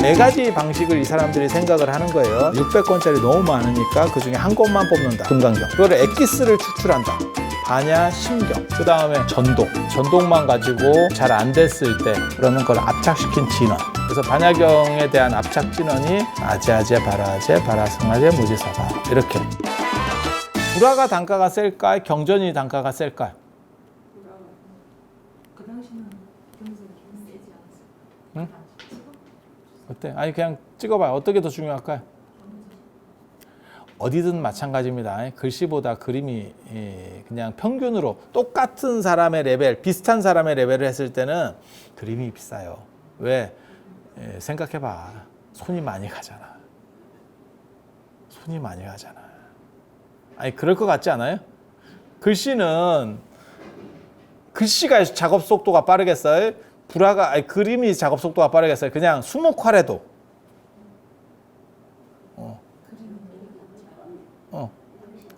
4가지 방식을 이 사람들이 생각을 하는 거예요. 600권짜리 너무 많으니까 그 중에 한 권만 뽑는다. 금강경. 그거를 엑기스를 추출한다. 반야, 심경. 그 다음에 전동. 전동만 가지고 잘 안 됐을 때 그러면 그걸 압착시킨 진원. 그래서 반야경에 대한 압착 진원이 아제아제, 바라제, 바라승아제, 무지사바. 이렇게. 불화가 단가가 셀까요? 경전이 단가가 셀까요? 그 당시는 경전이 좀 세지 않았어요. 응? 어때? 아니 그냥 찍어봐요. 어떻게 더 중요할까요? 어디든 마찬가지입니다. 글씨보다 그림이 그냥 평균으로 똑같은 사람의 레벨, 비슷한 사람의 레벨을 했을 때는 그림이 비싸요. 왜? 생각해봐. 손이 많이 가잖아. 손이 많이 가잖아. 아니 그럴 것 같지 않아요? 글씨는 글씨가 작업 속도가 빠르겠어요? 불화가 아니 그림이 작업 속도가 빠르겠어요? 그냥 수묵화래도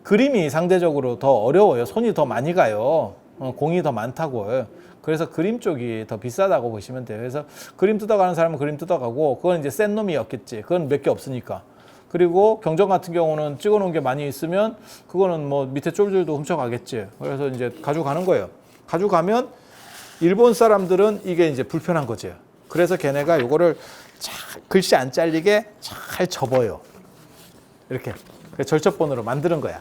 그림이 상대적으로 더 어려워요. 손이 더 많이 가요. 공이 더 많다고요. 그래서 그림 쪽이 더 비싸다고 보시면 돼요. 그래서 그림 뜯어가는 사람은 그림 뜯어가고 그건 이제 센 놈이었겠지. 그건 몇 개 없으니까. 그리고 경전 같은 경우는 찍어놓은 게 많이 있으면 그거는 뭐 밑에 쫄쫄도 훔쳐가겠지. 그래서 이제 가져가는 거예요. 가져가면 일본 사람들은 이게 이제 불편한 거죠. 그래서 걔네가 이거를 글씨 안 잘리게 잘 접어요. 이렇게 절첩본으로 만드는 거야.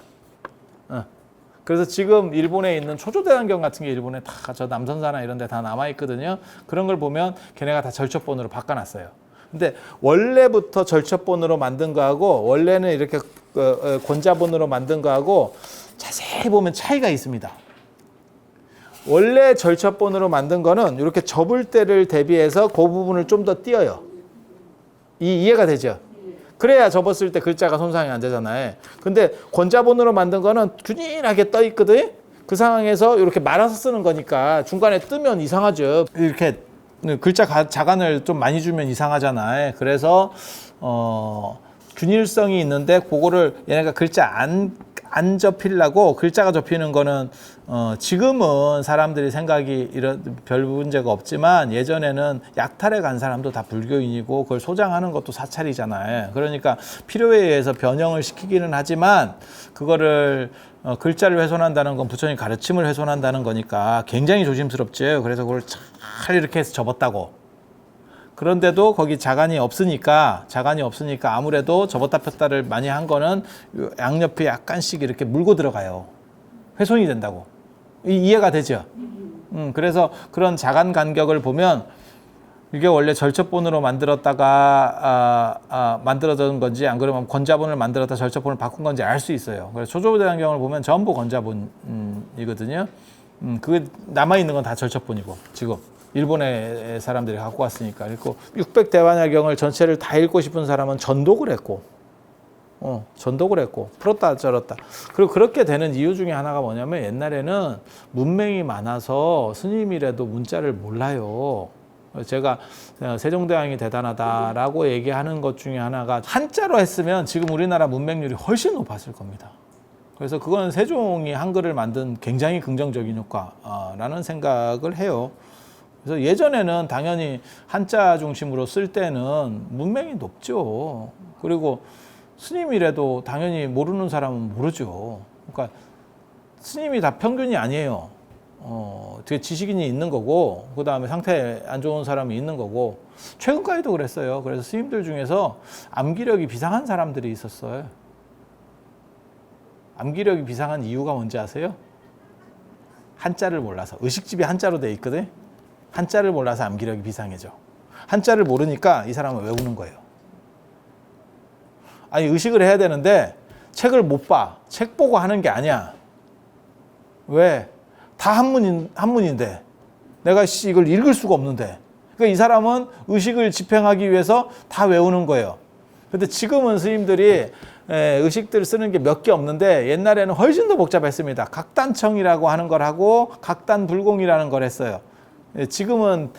그래서 지금 일본에 있는 초조대왕경 같은 게 일본에 다 저 남선사나 이런 데 다 남아있거든요. 그런 걸 보면 걔네가 다 절첩본으로 바꿔놨어요. 근데 원래부터 절첩본으로 만든 거하고 원래는 이렇게 권자본으로 만든 거하고 자세히 보면 차이가 있습니다. 원래 절첩본으로 만든 거는 이렇게 접을 때를 대비해서 그 부분을 좀 더 띄어요. 이해가 되죠? 그래야 접었을 때 글자가 손상이 안 되잖아요. 근데 권자본으로 만든 거는 균일하게 떠 있거든. 그 상황에서 이렇게 말아서 쓰는 거니까 중간에 뜨면 이상하죠. 이렇게 글자 자간을 좀 많이 주면 이상하잖아요. 그래서 균일성이 있는데 그거를 얘네가 글자 안 접히려고 글자가 접히는 거는 지금은 사람들이 생각이 별 문제가 없지만 예전에는 약탈에 간 사람도 다 불교인이고 그걸 소장하는 것도 사찰이잖아요. 그러니까 필요에 의해서 변형을 시키기는 하지만 그거를 글자를 훼손한다는 건 부처님 가르침을 훼손한다는 거니까 굉장히 조심스럽죠. 그래서 그걸 잘 이렇게 해서 접었다고. 그런데도 거기 자간이 없으니까 아무래도 접었다 폈다를 많이 한 거는 양옆에 약간씩 이렇게 물고 들어가요. 훼손이 된다고. 이해가 되죠? 그래서 그런 자간 간격을 보면 이게 원래 절첩본으로 만들었다가 만들어진 건지 안 그러면 권자본을 만들었다 절첩본을 바꾼 건지 알 수 있어요. 그래서 초조대왕경을 보면 전부 권자본이거든요. 그게 남아있는 건 다 절첩본이고 지금. 일본의 사람들이 갖고 왔으니까. 그리고 600대환야경을 전체를 다 읽고 싶은 사람은 전독을 했고, 풀었다 절었다. 그리고 그렇게 되는 이유 중에 하나가 뭐냐면 옛날에는 문맹이 많아서 스님이라도 문자를 몰라요. 제가 세종대왕이 대단하다라고 얘기하는 것 중에 하나가 한자로 했으면 지금 우리나라 문맹률이 훨씬 높았을 겁니다. 그래서 그건 세종이 한글을 만든 굉장히 긍정적인 효과라는 생각을 해요. 그래서 예전에는 당연히 한자 중심으로 쓸 때는 문맹이 높죠. 그리고 스님이라도 당연히 모르는 사람은 모르죠. 그러니까 스님이 다 평균이 아니에요. 되게 지식인이 있는 거고 그 다음에 상태 안 좋은 사람이 있는 거고 최근까지도 그랬어요. 그래서 스님들 중에서 암기력이 비상한 사람들이 있었어요. 암기력이 비상한 이유가 뭔지 아세요? 한자를 몰라서. 의식집이 한자로 돼 있거든. 한자를 몰라서 암기력이 비상해져. 한자를 모르니까 이 사람은 외우는 거예요. 아니 의식을 해야 되는데 책을 못 봐. 책 보고 하는 게 아니야. 왜? 다 한문인데 내가 이걸 읽을 수가 없는데. 그러니까 이 사람은 의식을 집행하기 위해서 다 외우는 거예요. 근데 지금은 스님들이 의식들 쓰는 게 몇 개 없는데 옛날에는 훨씬 더 복잡했습니다. 각단청이라고 하는 걸 하고 각단불공이라는 걸 했어요. 지금은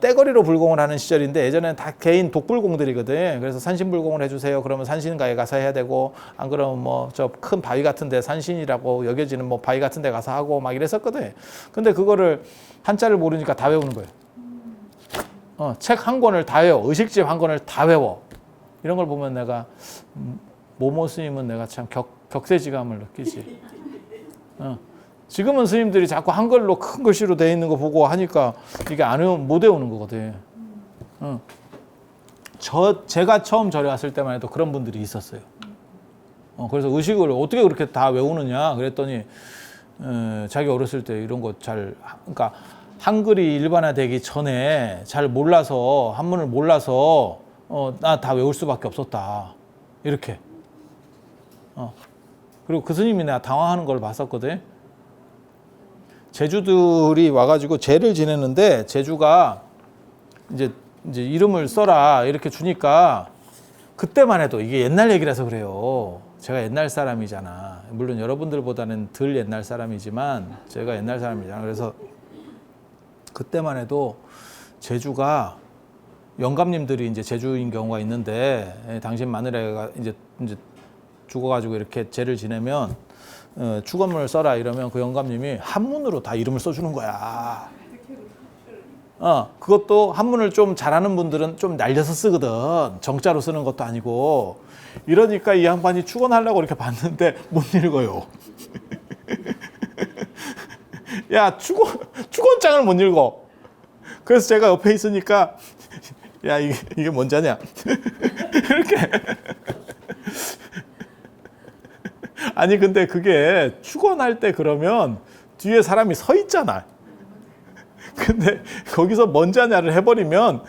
떼거리로 불공을 하는 시절인데 예전에는 다 개인 독불공들이거든. 그래서 산신불공을 해주세요. 그러면 산신가에 가서 해야 되고 안 그러면 뭐 저 큰 바위 같은데 산신이라고 여겨지는 뭐 바위 같은데 가서 하고 막 이랬었거든. 근데 그거를 한자를 모르니까 다 외우는 거예요. 책 한 권을 다 외워. 의식집 한 권을 다 외워. 이런 걸 보면 내가 모모 스님은 내가 참 격세지감을 느끼지. 지금은 스님들이 자꾸 한글로 큰 글씨로 돼 있는 거 보고 하니까 이게 못 외우는 거거든. 제가 처음 절에 왔을 때만 해도 그런 분들이 있었어요. 그래서 의식을 어떻게 그렇게 다 외우느냐 그랬더니 자기 어렸을 때 이런 거 그러니까 한글이 일반화되기 전에 잘 몰라서 한문을 몰라서 나 다 외울 수밖에 없었다 이렇게. 그리고 그 스님이 내가 당황하는 걸 봤었거든. 제주들이 와가지고 제를 지내는데 제주가 이제 이름을 써라 이렇게 주니까 그때만 해도 이게 옛날 얘기라서 그래요. 제가 옛날 사람이잖아. 물론 여러분들보다는 덜 옛날 사람이지만 제가 옛날 사람이잖아. 그래서 그때만 해도 제주가 영감님들이 이제 제주인 경우가 있는데 당신 마누라가 이제 죽어가지고 이렇게 제를 지내면 축원문을 써라 이러면 그 영감님이 한문으로 다 이름을 써주는 거야. 그것도 한문을 좀 잘하는 분들은 좀 날려서 쓰거든. 정자로 쓰는 것도 아니고. 이러니까 이 양반이 축원하려고 이렇게 봤는데 못 읽어요. 야, 축원장을 못 읽어. 그래서 제가 옆에 있으니까 야, 이게 뭔 자냐? 이렇게. 아니 근데 그게 축원할 때 그러면 뒤에 사람이 서 있잖아. 근데 거기서 뭔 자냐를 해버리면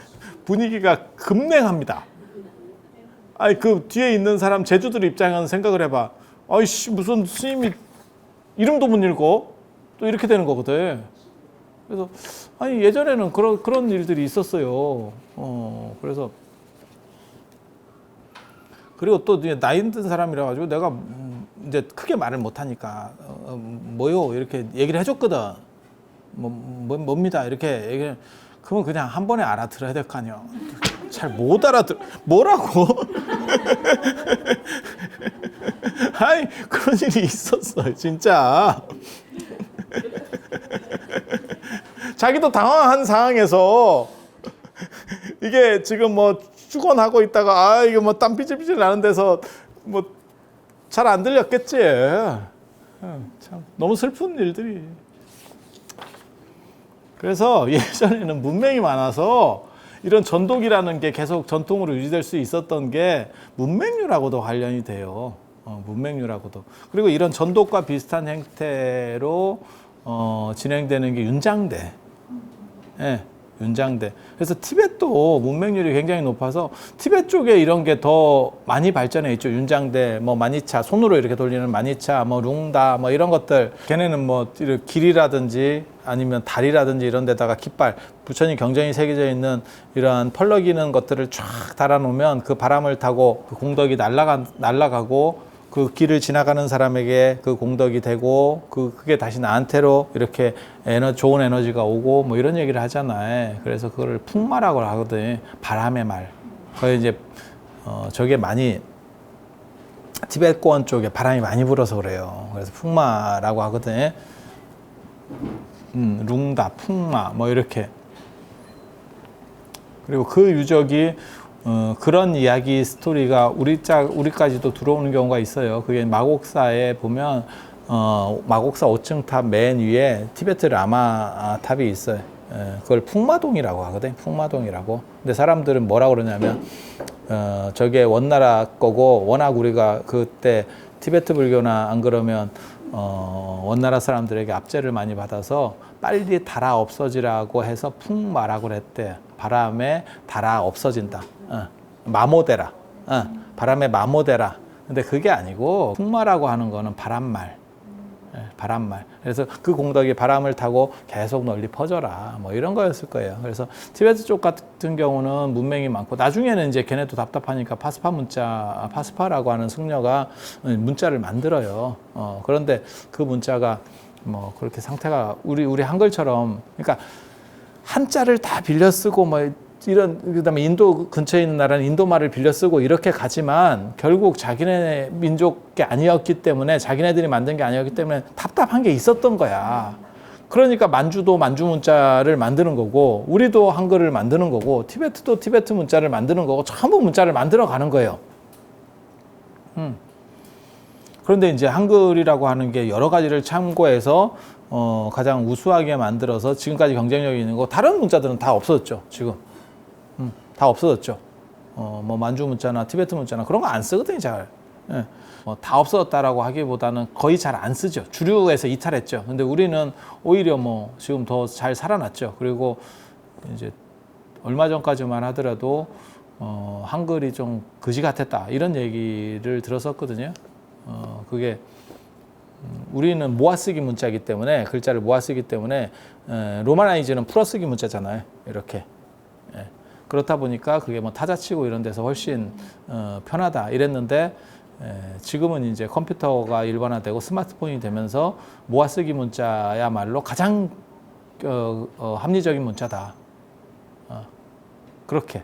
분위기가 급냉합니다. 아니 그 뒤에 있는 사람 제주들 입장에서 생각을 해봐. 아이씨 무슨 스님이 이름도 못 읽어? 또 이렇게 되는 거거든. 그래서 아니 예전에는 그런 일들이 있었어요. 그래서 그리고 또 나이 든 사람이라 가지고 내가 이제 크게 말을 못 하니까 뭐요 이렇게 얘기를 해줬거든. 뭡니다 이렇게 얘기를. 그러면 그냥 한 번에 알아들어야 될 거 아니야. 잘 못 알아들. 뭐라고? 아니 그런 일이 있었어 진짜. 자기도 당황한 상황에서 이게 지금 뭐 축원하고 있다가 이게 뭐 땀 삐질삐질 나는 데서 뭐 잘 안 들렸겠지. 참 너무 슬픈 일들이. 그래서 예전에는 문맹이 많아서 이런 전독이라는 게 계속 전통으로 유지될 수 있었던 게 문맹류라고도 관련이 돼요. 문맹류라고도. 그리고 이런 전독과 비슷한 형태로 진행되는 게 윤장대. 예, 윤장대. 그래서 티벳도 문맹률이 굉장히 높아서 티벳 쪽에 이런 게 더 많이 발전해 있죠. 윤장대, 뭐 마니차, 손으로 이렇게 돌리는 마니차, 뭐 룽다, 뭐 이런 것들. 걔네는 뭐 길이라든지 아니면 다리라든지 이런 데다가 깃발, 부처님 경전이 새겨져 있는 이런 펄럭이는 것들을 쫙 달아놓으면 그 바람을 타고 그 공덕이 날아가고 그 길을 지나가는 사람에게 그 공덕이 되고 그게 다시 나한테로 이렇게 좋은 에너지가 오고 뭐 이런 얘기를 하잖아요. 그래서 그거를 풍마라고 하거든. 바람의 말. 거기 이제 저게 많이 티베트권 쪽에 바람이 많이 불어서 그래요. 그래서 풍마라고 하거든. 룽다, 풍마 뭐 이렇게. 그리고 그 유적이 그런 이야기 스토리가 우리까지도 들어오는 경우가 있어요. 그게 마곡사에 보면 마곡사 5층 탑 맨 위에 티베트 라마 탑이 있어요. 그걸 풍마동이라고 하거든. 풍마동이라고. 근데 사람들은 뭐라 그러냐면 저게 원나라 거고 워낙 우리가 그때 티베트 불교나 안 그러면 원나라 사람들에게 압제를 많이 받아서 빨리 달아 없어지라고 해서 풍마라고 그랬대. 바람에 달아 없어진다. 마모되라. 바람에 마모되라. 근데 그게 아니고 풍마라고 하는 거는 바람말. 바람말. 그래서 그 공덕이 바람을 타고 계속 널리 퍼져라. 뭐 이런 거였을 거예요. 그래서 티베트 쪽 같은 경우는 문맹이 많고 나중에는 이제 걔네도 답답하니까 파스파 문자, 파스파라고 하는 승려가 문자를 만들어요. 그런데 그 문자가 뭐 그렇게 상태가 우리 한글처럼 그러니까 한자를 다 빌려 쓰고 뭐 이런 그다음에 인도 근처에 있는 나라는 인도 말을 빌려 쓰고 이렇게 가지만 결국 자기네 민족 게 아니었기 때문에 자기네들이 만든 게 아니었기 때문에 답답한 게 있었던 거야. 그러니까 만주도 만주 문자를 만드는 거고, 우리도 한글을 만드는 거고, 티베트도 티베트 문자를 만드는 거고, 전부 문자를 만들어 가는 거예요. 그런데 이제 한글이라고 하는 게 여러 가지를 참고해서 가장 우수하게 만들어서 지금까지 경쟁력이 있는 거, 다른 문자들은 다 없어졌죠. 지금 다 없어졌죠. 뭐 만주 문자나 티베트 문자나 그런 거 안 쓰거든요, 잘. 예. 다 없어졌다라고 하기보다는 거의 잘 안 쓰죠. 주류에서 이탈했죠. 근데 우리는 오히려 뭐 지금 더 잘 살아났죠. 그리고 이제 얼마 전까지만 하더라도 한글이 좀 그지 같았다 이런 얘기를 들었었거든요. 그게 우리는 모아쓰기 문자이기 때문에, 글자를 모아쓰기 때문에 로마나이즈는 풀어쓰기 문자잖아요. 이렇게. 예. 그렇다 보니까 그게 뭐 타자치고 이런 데서 훨씬 편하다 이랬는데, 지금은 이제 컴퓨터가 일반화되고 스마트폰이 되면서 모아쓰기 문자야말로 가장 합리적인 문자다. 그렇게.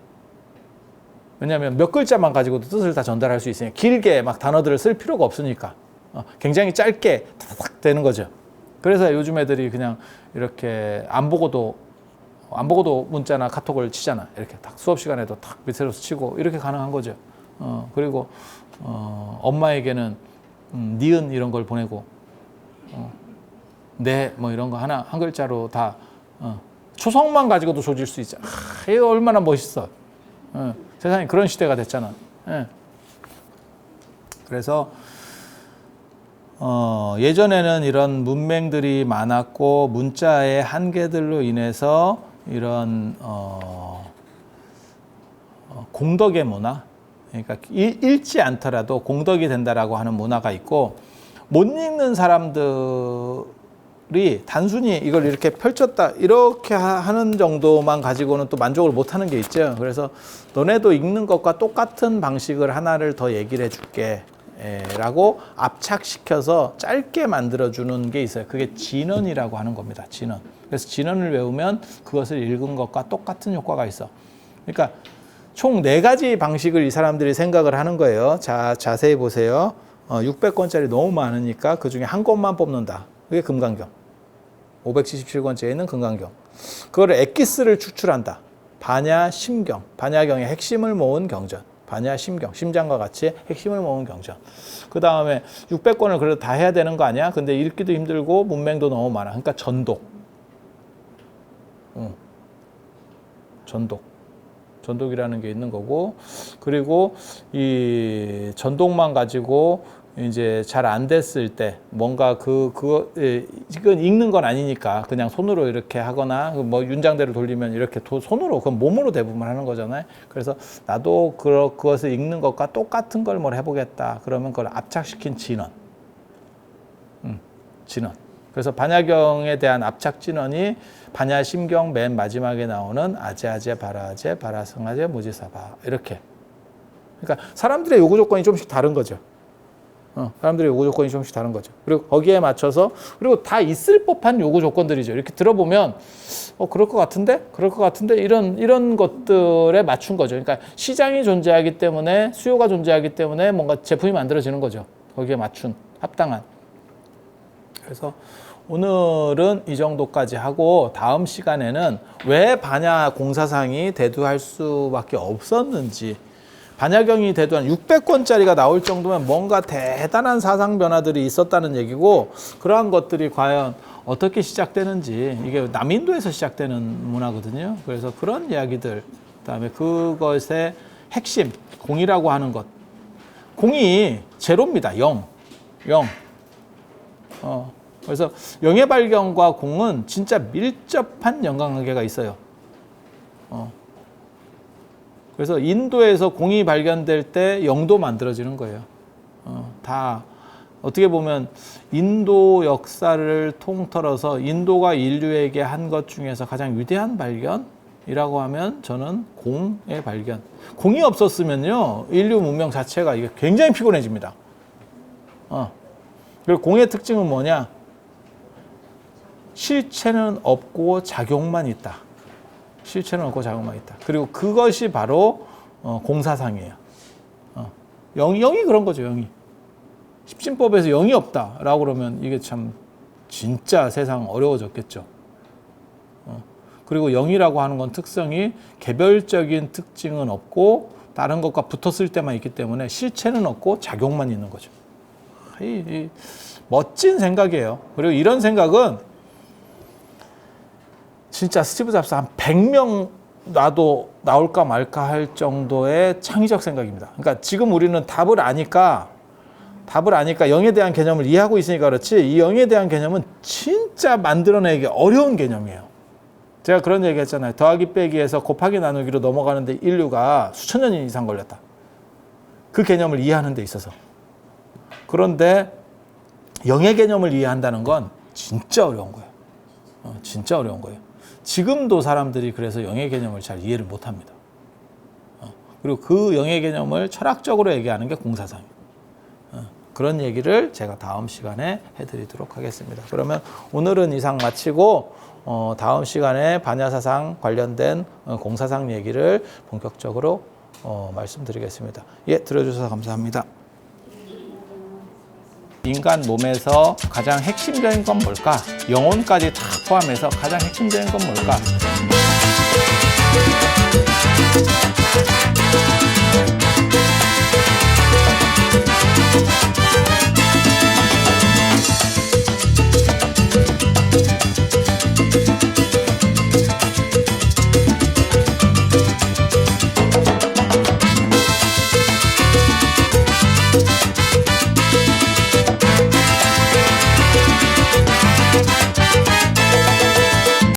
왜냐하면 몇 글자만 가지고도 뜻을 다 전달할 수 있으니까, 길게 막 단어들을 쓸 필요가 없으니까 굉장히 짧게 탁 되는 거죠. 그래서 요즘 애들이 그냥 이렇게 안 보고도 문자나 카톡을 치잖아. 이렇게 딱 수업 시간에도 탁 밑으로 치고 이렇게 가능한 거죠. 그리고 엄마에게는 니은 이런 걸 보내고, 네 뭐 이런 거 하나 한 글자로 다 초성만 가지고도 조질 수 있잖아. 이거 얼마나 멋있어. 세상에 그런 시대가 됐잖아. 예. 그래서 예전에는 이런 문맹들이 많았고, 문자의 한계들로 인해서 이런 공덕의 문화, 그러니까 읽지 않더라도 공덕이 된다라고 하는 문화가 있고, 못 읽는 사람들이 단순히 이걸 이렇게 펼쳤다 이렇게 하는 정도만 가지고는 또 만족을 못 하는 게 있죠. 그래서 너네도 읽는 것과 똑같은 방식을 하나를 더 얘기를 해줄게 라고 압착시켜서 짧게 만들어주는 게 있어요. 그게 진언이라고 하는 겁니다. 진언. 그래서 진언을 외우면 그것을 읽은 것과 똑같은 효과가 있어. 그러니까 총 4가지 방식을 이 사람들이 생각을 하는 거예요. 자, 자세히 보세요. 600권짜리 너무 많으니까 그 중에 한 권만 뽑는다. 그게 금강경. 577권째에 있는 금강경. 그거를 엑기스를 추출한다. 반야, 심경. 반야경의 핵심을 모은 경전. 반야, 심경. 심장과 같이 핵심을 모은 경전. 그 다음에 600권을 그래도 다 해야 되는 거 아니야? 근데 읽기도 힘들고 문맹도 너무 많아. 그러니까 전독. 전독. 전독이라는 게 있는 거고, 그리고 이 전독만 가지고 이제 잘 안 됐을 때 뭔가 이건 읽는 건 아니니까 그냥 손으로 이렇게 하거나 뭐 윤장대로 돌리면 이렇게 손으로, 그건 몸으로 대부분 하는 거잖아요. 그래서 나도 그것을 읽는 것과 똑같은 걸 뭘 해보겠다. 그러면 그걸 압착시킨 진언. 진언. 그래서 반야경에 대한 압착 진언이 반야 심경 맨 마지막에 나오는 아제아제 바라아제 바라성아제 모지사바 이렇게. 그러니까 사람들의 요구 조건이 조금씩 다른 거죠. 사람들의 요구 조건이 조금씩 다른 거죠. 그리고 거기에 맞춰서, 그리고 다 있을 법한 요구 조건들이죠. 이렇게 들어보면 그럴 것 같은데 이런 것들에 맞춘 거죠. 그러니까 시장이 존재하기 때문에, 수요가 존재하기 때문에 뭔가 제품이 만들어지는 거죠. 거기에 맞춘 합당한. 그래서 오늘은 이 정도까지 하고, 다음 시간에는 왜 반야 공사상이 대두할 수밖에 없었는지, 반야경이 대두한 600권짜리가 나올 정도면 뭔가 대단한 사상 변화들이 있었다는 얘기고, 그러한 것들이 과연 어떻게 시작되는지, 이게 남인도에서 시작되는 문화거든요. 그래서 그런 이야기들, 그다음에 그것의 핵심, 공이라고 하는 것. 공이 제로입니다. 0. 그래서 영의 발견과 공은 진짜 밀접한 연관관계가 있어요. 그래서 인도에서 공이 발견될 때 영도 만들어지는 거예요. 다 어떻게 보면 인도 역사를 통틀어서 인도가 인류에게 한 것 중에서 가장 위대한 발견이라고 하면 저는 공의 발견. 공이 없었으면요, 인류 문명 자체가 이게 굉장히 피곤해집니다. 그리고 공의 특징은 뭐냐? 실체는 없고 작용만 있다. 실체는 없고 작용만 있다. 그리고 그것이 바로 공사상이에요. 영이 그런 거죠. 영이. 십진법에서 영이 없다라고 그러면 이게 참 진짜 세상 어려워졌겠죠. 그리고 영이라고 하는 건 특성이 개별적인 특징은 없고 다른 것과 붙었을 때만 있기 때문에 실체는 없고 작용만 있는 거죠. 이 멋진 생각이에요. 그리고 이런 생각은 진짜 스티브 잡스 한 100명 나도 나올까 말까 할 정도의 창의적 생각입니다. 그러니까 지금 우리는 답을 아니까 영에 대한 개념을 이해하고 있으니까 그렇지, 이 영에 대한 개념은 진짜 만들어내기 어려운 개념이에요. 제가 그런 얘기 했잖아요. 더하기 빼기에서 곱하기 나누기로 넘어가는데 인류가 수천 년 이상 걸렸다. 그 개념을 이해하는 데 있어서. 그런데 영의 개념을 이해한다는 건 진짜 어려운 거예요. 진짜 어려운 거예요. 지금도 사람들이 그래서 영의 개념을 잘 이해를 못합니다. 그리고 그 영의 개념을 철학적으로 얘기하는 게 공사상이에요. 그런 얘기를 제가 다음 시간에 해드리도록 하겠습니다. 그러면 오늘은 이상 마치고 다음 시간에 반야사상 관련된 공사상 얘기를 본격적으로 말씀드리겠습니다. 예, 들어주셔서 감사합니다. 인간 몸에서 가장 핵심적인 건 뭘까? 영혼까지 다 포함해서 가장 핵심적인 건 뭘까?